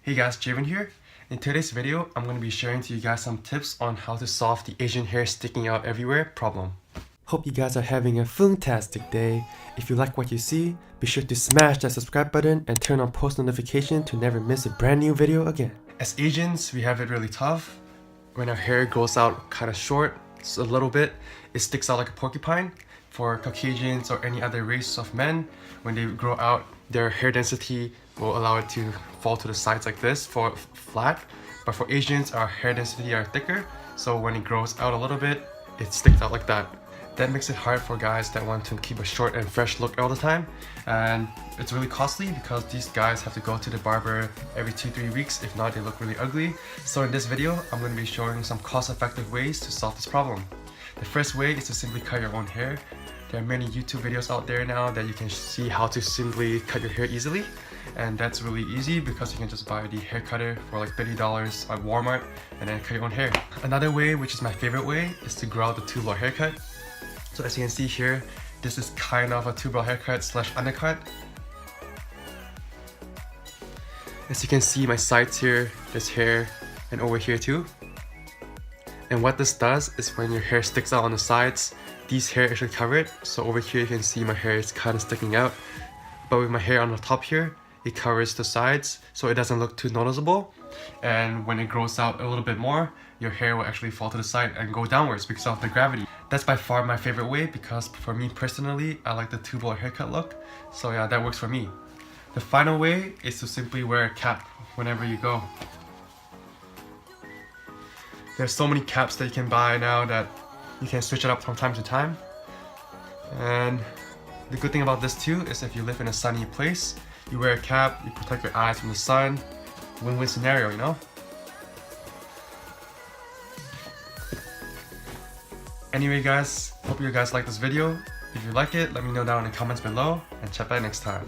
Hey guys, Javen here. In today's video, I'm going to be sharing to you guys some tips on how to solve the Asian hair sticking out everywhere problem. Hope you guys are having a fantastic day. If you like what you see, be sure to smash that subscribe button and turn on post notification to never miss a brand new video again. As Asians, we have it really tough. When our hair grows out kind of short, a little bit, it sticks out like a porcupine. For Caucasians or any other race of men, when they grow out, their hair density will allow it to fall to the sides like this for flat. But for Asians, our hair density are thicker, so when it grows out a little bit, it sticks out like that. That makes it hard for guys that want to keep a short and fresh look all the time, and it's really costly because these guys have to go to the barber every 2-3 weeks. If not, they look really ugly. So in this video, I'm going to be showing some cost-effective ways to solve this problem. The first way is to simply cut your own hair. There are many YouTube videos out there now that you can see how to simply cut your hair easily, and that's really easy because you can just buy the hair cutter for like $30 at Walmart and then cut your own hair. Another way, which is my favorite way, is to grow out the two-blow haircut. So as you can see here, this is kind of a two-blow haircut slash undercut. As you can see, my sides here, there's hair, and over here too. And what this does is when your hair sticks out on the sides, these hair actually cover it. So over here you can see my hair is kind of sticking out. But with my hair on the top here, it covers the sides so it doesn't look too noticeable. And when it grows out a little bit more, your hair will actually fall to the side and go downwards because of the gravity. That's by far my favorite way because for me personally, I like the two-blow haircut look. So yeah, that works for me. The final way is to simply wear a cap whenever you go. There's so many caps that you can buy now that you can switch it up from time to time. And the good thing about this too is if you live in a sunny place, you wear a cap, you protect your eyes from the sun. Win-win scenario, you know? Anyway guys, hope you guys like this video. If you like it, let me know down in the comments below and check back next time.